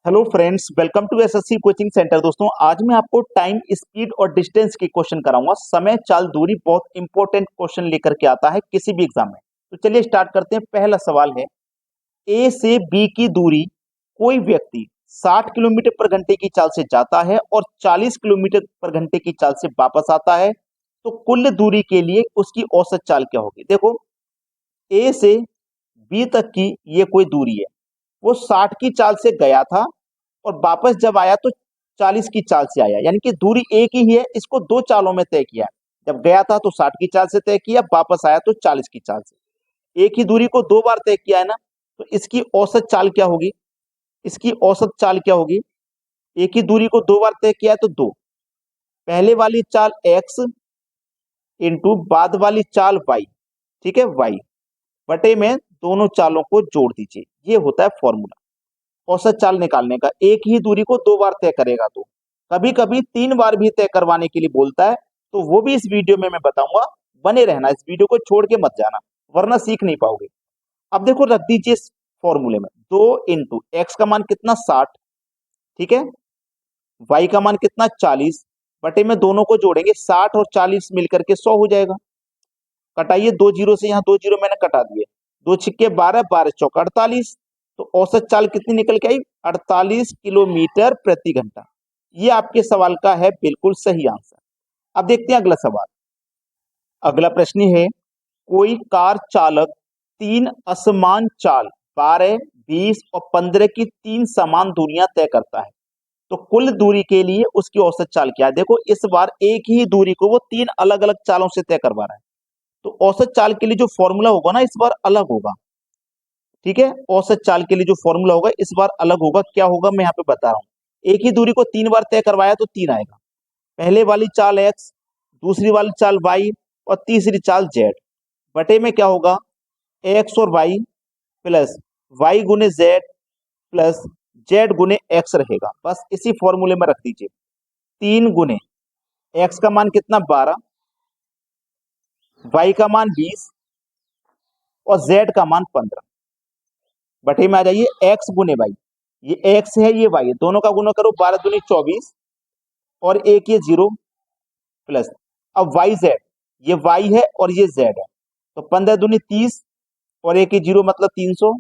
Hello friends, welcome to SSC coaching centre. दोस्तों, आज मैं आपको टाइम, स्पीड और डिस्टेंस के क्वेश्चन कराऊंगा। समय, चाल, दूरी बहुत इंपॉर्टेंट क्वेश्चन लेकर के आता है किसी भी एग्जाम में। तो चलिए स्टार्ट करते हैं। पहला सवाल है, ए से बी की दूरी कोई व्यक्ति 60 किलोमीटर पर घंटे की चाल से जाता है और 40 किलोमीटर पर घंटे की चाल से वापस आता है, तो कुल दूरी के लिए उसकी औसत चाल क्या होगी। देखो, ए से बी तक की ये कोई दूरी है। वो 60 की चाल से गया था और वापस जब आया तो 40 की चाल से आया, यानी कि दूरी एक ही है। इसको दो चालों में तय किया। जब गया था तो 60 की चाल से तय किया, वापस आया तो 40 की चाल से। एक ही दूरी को दो बार तय किया है ना, तो इसकी औसत चाल क्या होगी। इसकी औसत चाल क्या होगी। एक ही दूरी को दो बार तय किया है तो दो, पहले वाली चाल x इंटू बाद वाली चाल y, ठीक है, y बटे में दोनों चालों को जोड़ दीजिए। ये होता है फॉर्मूला औसत चाल निकालने का। एक ही दूरी को दो बार तय करेगा तो कभी कभी तीन बार भी तय करवाने के लिए बोलता है, तो वो भी इस वीडियो में मैं बताऊंगा। बने रहना, इस वीडियो को छोड़ के मत जाना, वरना सीख नहीं पाओगे। अब देखो, रख दीजिए इस फॉर्मूले में दो इंटू एक्स का मान कितना 60, ठीक है, वाई का मान कितना 40, बटे में दोनों को जोड़ेंगे 60 और 40 मिलकर के 100 हो जाएगा। कटाइए, दो जीरो से यहाँ दो जीरो मैंने कटा दिए, दो छिक्के 12, 12 चौक 48। तो औसत चाल कितनी निकल के आई, 48 किलोमीटर प्रति घंटा। ये आपके सवाल का है बिल्कुल सही आंसर। अब देखते हैं अगला सवाल। अगला प्रश्न है, कोई कार चालक तीन असमान चाल 12, 20 और 15 की तीन समान दूरियां तय करता है, तो कुल दूरी के लिए उसकी औसत चाल क्या है। देखो, इस बार एक ही दूरी को वो तीन अलग अलग चालों से तय करवा रहा है, तो औसत चाल के लिए जो फॉर्मूला होगा ना, इस बार अलग होगा। ठीक है, औसत चाल के लिए जो फॉर्मूला होगा इस बार अलग होगा। क्या होगा मैं यहाँ पे बता रहा हूँ। एक ही दूरी को तीन बार तय करवाया तो तीन आएगा। पहले वाली चाल एक्स, दूसरी वाली चाल वाई और तीसरी चाल जेड, बटे में क्या होगा, एक्स और वाई प्लस वाई गुने जेड प्लस जेड गुने एक्स रहेगा। बस इसी फॉर्मूले में रख दीजिए। तीन गुने एक्स का मान कितना 12, वाई का मान 20 और जेड का मान 15, बटे में आ जाइए एक्स गुने वाई। ये एक्स है, ये वाई है, दोनों का गुना करो, 12 दूनी 24 और एक ये जीरो प्लस। अब वाई जेड, ये वाई है और ये जेड है, तो 15 दूनी 30 और एक ही जीरो मतलब 300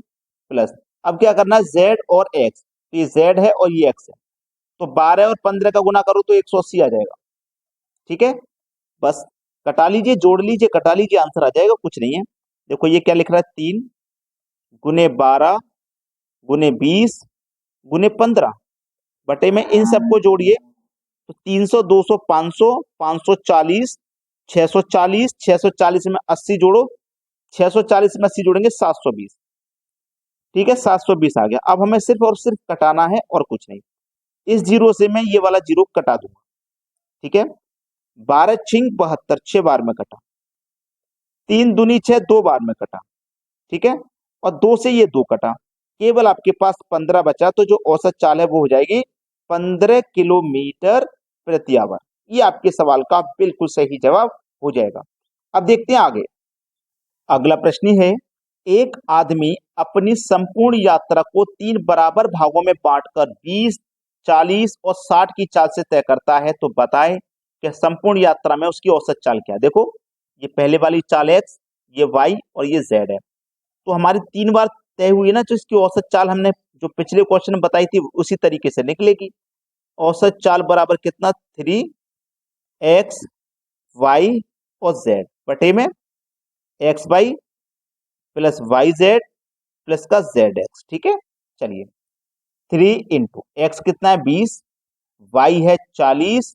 प्लस। अब क्या करना है, जेड और एक्स, तो ये जेड है और ये एक्स है, तो 12 और 15 का गुना करो तो 180 आ जाएगा। ठीक है, बस कटा लीजिए, जोड़ लीजिए, कटा लीजिए, आंसर आ जाएगा, कुछ नहीं है। देखो ये क्या लिख रहा है, 3 गुने 12 गुने 20 गुने 15, बटे में इन सबको जोड़िए तो 300, 200, 500, 540, 640, 640 में 80 जोड़ो, 640 में 80 जोड़ेंगे 720। ठीक है, 720 आ गया। अब हमें सिर्फ और सिर्फ कटाना है और कुछ नहीं। इस जीरो से मैं ये वाला जीरो कटा दूंगा। ठीक है, 12 छिंग 72, 6 बार में कटा, 3 दूनी 6 दो बार में कटा, ठीक है, और दो से ये दो कटा, केवल आपके पास 15 बचा, तो जो औसत चाल है वो हो जाएगी 15 किलोमीटर प्रति आवर। ये आपके सवाल का बिल्कुल सही जवाब हो जाएगा। अब देखते हैं आगे। अगला प्रश्न है, एक आदमी अपनी संपूर्ण यात्रा को तीन बराबर भागों में बांटकर 20, 40 और 60 की चाल से तय करता है, तो बताएं कि संपूर्ण यात्रा में उसकी औसत चाल क्या है। देखो, ये पहले वाली चाल एक्स, ये वाई और ये जेड है, तो हमारी तीन बार तय हुई ना, तो इसकी औसत चाल हमने जो पिछले क्वेश्चन में बताई थी उसी तरीके से निकलेगी। औसत चाल बराबर कितना, 3x वाई और जेड, बटे में x y plus y z plus का जेड एक्स। ठीक है, चलिए 3 इंटू एक्स कितना है 20, वाई है 40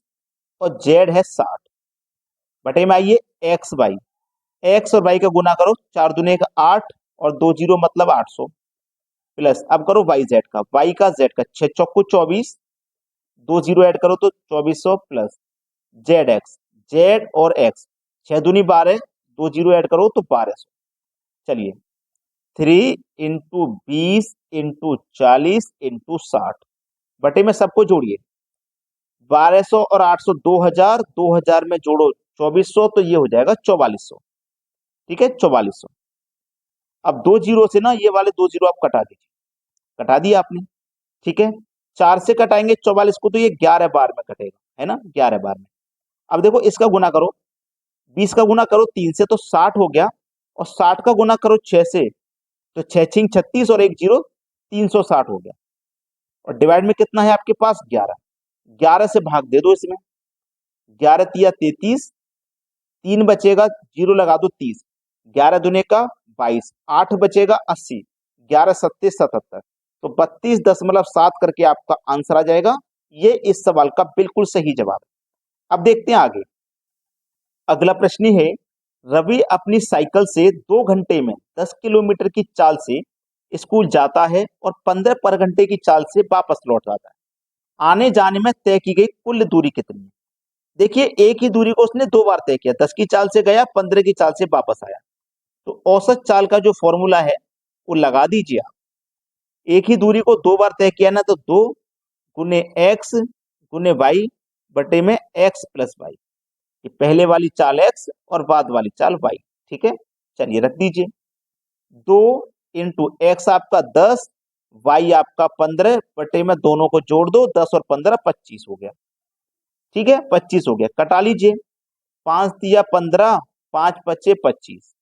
और जेड है 60, बटे में आइए एक्स वाई। एक्स और वाई का गुना करो, 4 दूने का 8 और दो जीरो मतलब 800 प्लस। अब करो वाई जेड का, वाई का जेड का, 6 चौको 24, दो जीरो ऐड करो तो 2400 प्लस जेड एक्स, जेड और एक्स, 6 दूनी 12, दो जीरो ऐड करो तो 1200। चलिए 3 इंटू 20 इंटू 40 इंटू 60, बटे में सबको जोड़िए, 1200 और 800 2000, 2000 में जोड़ो 2400, तो ये हो जाएगा 4400। ठीक है, 4400। अब दो जीरो से ना ये वाले दो जीरो आप कटा दीजिए, कटा दिया आपने। ठीक है, 4 से कटाएंगे 44 को तो ये 11 बार में कटेगा, है ना, 11 बार में। अब देखो इसका गुना करो, 20 का गुना करो 3 से तो 60 हो गया, और 60 का गुना करो 6 से तो 6 छिंग 36 और 1 जीरो 360 हो गया। और डिवाइड में कितना है आपके पास 11, 11 से भाग दे दो इसमें, 11 तिया 33, 3 बचेगा, जीरो लगा दो 30, 11 दुने का 22, 8 बचेगा 80, 11 सत्ते 77, तो 32.7 करके आपका आंसर आ जाएगा। ये इस सवाल का बिल्कुल सही जवाब है। अब देखते हैं आगे। अगला प्रश्न है, रवि अपनी साइकिल से 2 घंटे में 10 किलोमीटर की चाल से स्कूल जाता है और 15 पर घंटे की चाल से वापस लौट आता है। आने जाने में तय की गई कुल दूरी कितनी है? देखिए एक ही दूरी को उसने 2 बार तय किया, 10 की चाल से गया, 15 की चाल से वापस आया। तो औसत चाल का जो फॉर्मूला है वो लगा दीजिए आप। एक ही दूरी को 2 बार तय किया ना, तो 2 गुने एक्स गुने वाई बटे में एक्स प्लस वाई। ये पहले वाली चाल एक्स और बाद वाली चाल वाई, ठीक है। चलिए रख दीजिए, 2 इंटू एक्स आपका 10, वाई आपका 15 बटे में दोनों को जोड़ दो, 10 और 15 25 हो गया, ठीक है, 25 हो गया। कटा लीजिए, 5 तिया 15, 5 पचे 25,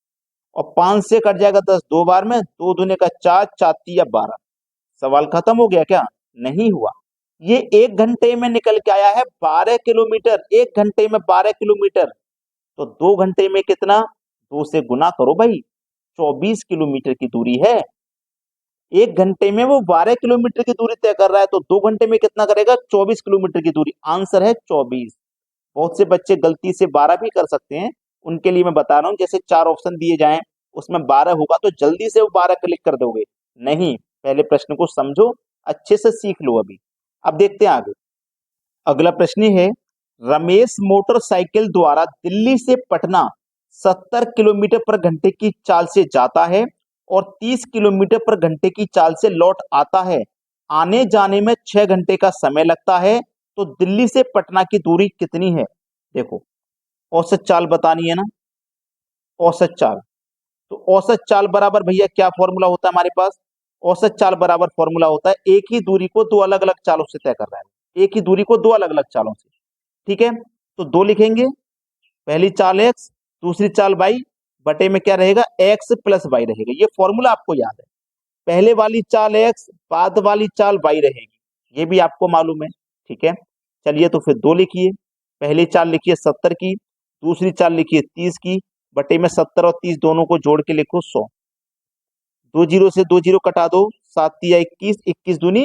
और 5 से कट जाएगा 10 दो बार में, 2 दूने का 4, 4 तिया 12। सवाल खत्म हो गया क्या? नहीं हुआ। ये 1 घंटे में निकल के आया है 12 किलोमीटर, 1 घंटे में 12 किलोमीटर। तो 2 घंटे में कितना? 2 से गुना करो भाई, 24 किलोमीटर की दूरी है। 1 घंटे में वो 12 किलोमीटर की दूरी तय कर रहा है, तो 2 घंटे में कितना करेगा? 24 किलोमीटर की दूरी। आंसर है 24। बहुत से बच्चे गलती से 12 भी कर सकते हैं, उनके लिए मैं बता रहा हूं, जैसे 4 ऑप्शन दिए जाएं उसमें 12 होगा तो जल्दी से वो 12 क्लिक कर दोगे, नहीं, पहले प्रश्न को समझो, अच्छे से सीख लो अभी। अब देखते हैं आगे। अगला प्रश्न है, रमेश मोटरसाइकिल द्वारा दिल्ली से पटना 70 किलोमीटर पर घंटे की चाल से जाता है और 30 किलोमीटर पर घंटे की चाल से लौट आता है। आने जाने में 6 घंटे का समय लगता है, तो दिल्ली से पटना की दूरी कितनी है? देखो औसत चाल बतानी है ना, औसत चाल। तो औसत चाल बराबर भैया क्या फॉर्मूला होता है हमारे पास? औसत चाल बराबर फॉर्मूला होता है एक ही दूरी को दो अलग अलग चालों से तय कर रहा है, एक ही दूरी को दो अलग अलग चालों से, ठीक है। तो दो लिखेंगे, पहली चाल एक्स, दूसरी चाल वाई, बटे में क्या रहेगा? एक्स प्लस वाई रहेगा। ये फॉर्मूला आपको याद है, पहले वाली चाल एक्स, बाद वाली चाल वाई रहेगी, ये भी आपको मालूम है, ठीक है। चलिए तो फिर दो लिखिए, पहली चाल लिखिए 70 की, दूसरी चाल लिखिए 30 की, बटे में 70 और 30 दोनों को जोड़ के लिखो 100। 2 जीरो से 2 जीरो कटा दो, 7 तिया 21, 21 दूनी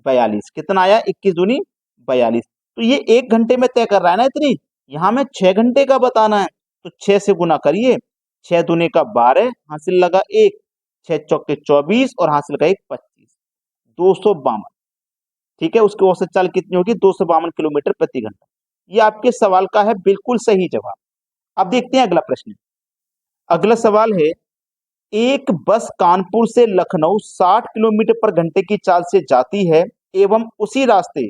42, कितना आया? 21 दूनी 42। तो ये 1 घंटे में तय कर रहा है ना इतनी, यहां में 6 घंटे का बताना है, तो 6 से गुना करिए, 6 दूने का 12, हासिल लगा 1, 6 चौके 24 और हासिल का 1 25, 252, ठीक है। उसकी औसत चाल कितनी होगी? 252 किलोमीटर प्रति घंटा। ये आपके सवाल का है बिल्कुल सही जवाब। अब देखते हैं अगला प्रश्न। अगला सवाल है, एक बस कानपुर से लखनऊ 60 किलोमीटर पर घंटे की चाल से जाती है एवं उसी रास्ते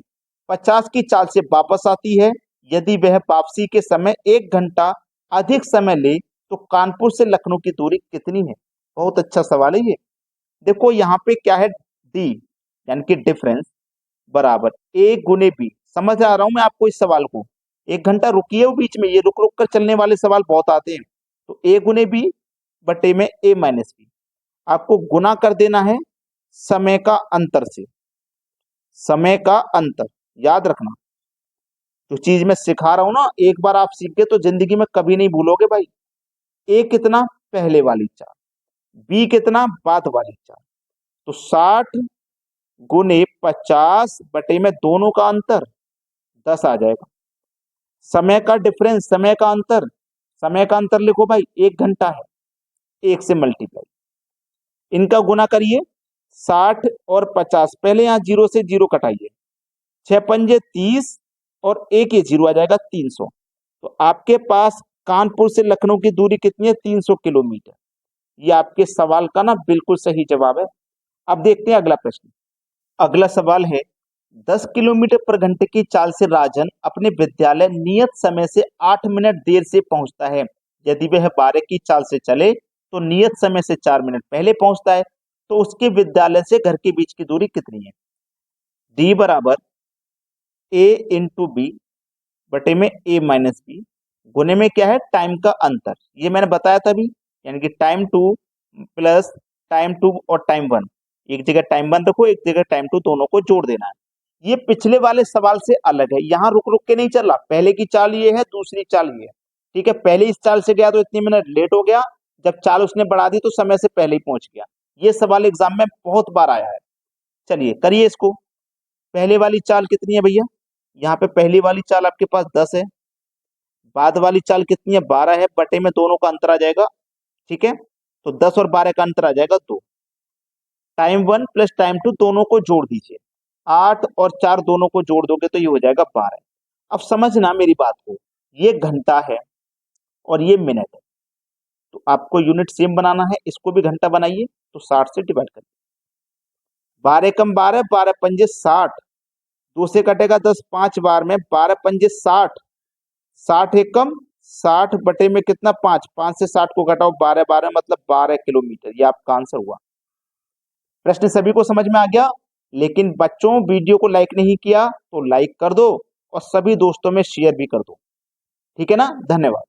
50 की चाल से वापस आती है। यदि वह वापसी के समय 1 घंटा अधिक समय ले तो कानपुर से लखनऊ की दूरी कितनी है? बहुत अच्छा सवाल है ये। देखो यहाँ पे क्या है, डी यानी कि डिफरेंस बराबर ए गुने बी। समझ आ रहा हूं मैं आपको इस सवाल को, 1 घंटा रुकिए वो बीच में, ये रुक रुक कर चलने वाले सवाल बहुत आते हैं। तो ए गुने बी बटे में ए माइनस बी, आपको गुना कर देना है समय का अंतर से, समय का अंतर याद रखना। जो चीज मैं सिखा रहा हूं ना, एक बार आप सीख गए तो जिंदगी में कभी नहीं भूलोगे भाई। ए कितना? पहले वाली चाल, बी कितना? बाद वाली चाल। तो 60 गुने 50 बटे में दोनों का अंतर 10 आ जाएगा। समय का डिफरेंस, समय का अंतर, समय का अंतर लिखो भाई, 1 घंटा है, 1 से मल्टीप्लाई, इनका गुना करिए, 60 और 50, पहले यहां जीरो से जीरो कटाइए, 6 पंजे 30 और एक ये जीरो आ जाएगा 300। तो आपके पास कानपुर से लखनऊ की दूरी कितनी है? 300 किलोमीटर। ये आपके सवाल का ना बिल्कुल सही जवाब है। अब देखते हैं अगला प्रश्न। अगला सवाल है, 10 किलोमीटर पर घंटे की चाल से राजन अपने विद्यालय नियत समय से 8 मिनट देर से पहुंचता है। यदि वह 12 की चाल से चले तो नियत समय से 4 मिनट पहले पहुंचता है, तो उसके विद्यालय से घर के बीच की दूरी कितनी है? डी बराबर ए इंटू बी बटे में ए माइनस बी, गुने में क्या है टाइम का अंतर, ये मैंने बताया था अभी, यानी कि time two plus time two और टाइम वन, एक जगह टाइम वन रखो एक जगह टाइम टू, दोनों को जोड़ देना है। ये पिछले वाले सवाल से अलग है, यहाँ रुक रुक के नहीं चल रहा, पहले की चाल ये है दूसरी चाल ये है, ठीक है। पहले इस चाल से गया तो इतनी मिनट लेट हो गया, जब चाल उसने बढ़ा दी तो समय से पहले ही पहुंच गया। ये सवाल एग्जाम में बहुत बार आया है। चलिए करिए इसको। पहले वाली चाल कितनी है भैया, यहाँ पे पहली वाली चाल आपके पास 10 है, बाद वाली चाल कितनी है 12 है, बटे में दोनों का अंतर आ जाएगा, ठीक है। तो 10 और 12 का अंतर आ जाएगा 2, time one plus time two दोनों को जोड़ दीजिए, 8 और 4 दोनों को जोड़ दोगे तो ये हो जाएगा 12। अब समझना मेरी बात को, ये घंटा है और ये मिनट है, तो आपको यूनिट सेम बनाना है, इसको भी घंटा बनाइए, तो 60 से डिवाइड करिए, 12 कम 12, 12 पंजे 60, 2 से कटेगा 10, 5 बार में 12 पंजे 60, 60 एकम 60 बटे में कितना 5, 5 से 60 को घटाओ 12, 12 मतलब 12 किलोमीटर, ये आपका आंसर हुआ। प्रश्न सभी को समझ में आ गया? लेकिन बच्चों वीडियो को लाइक नहीं किया तो लाइक कर दो और सभी दोस्तों में शेयर भी कर दो, ठीक है ना। धन्यवाद।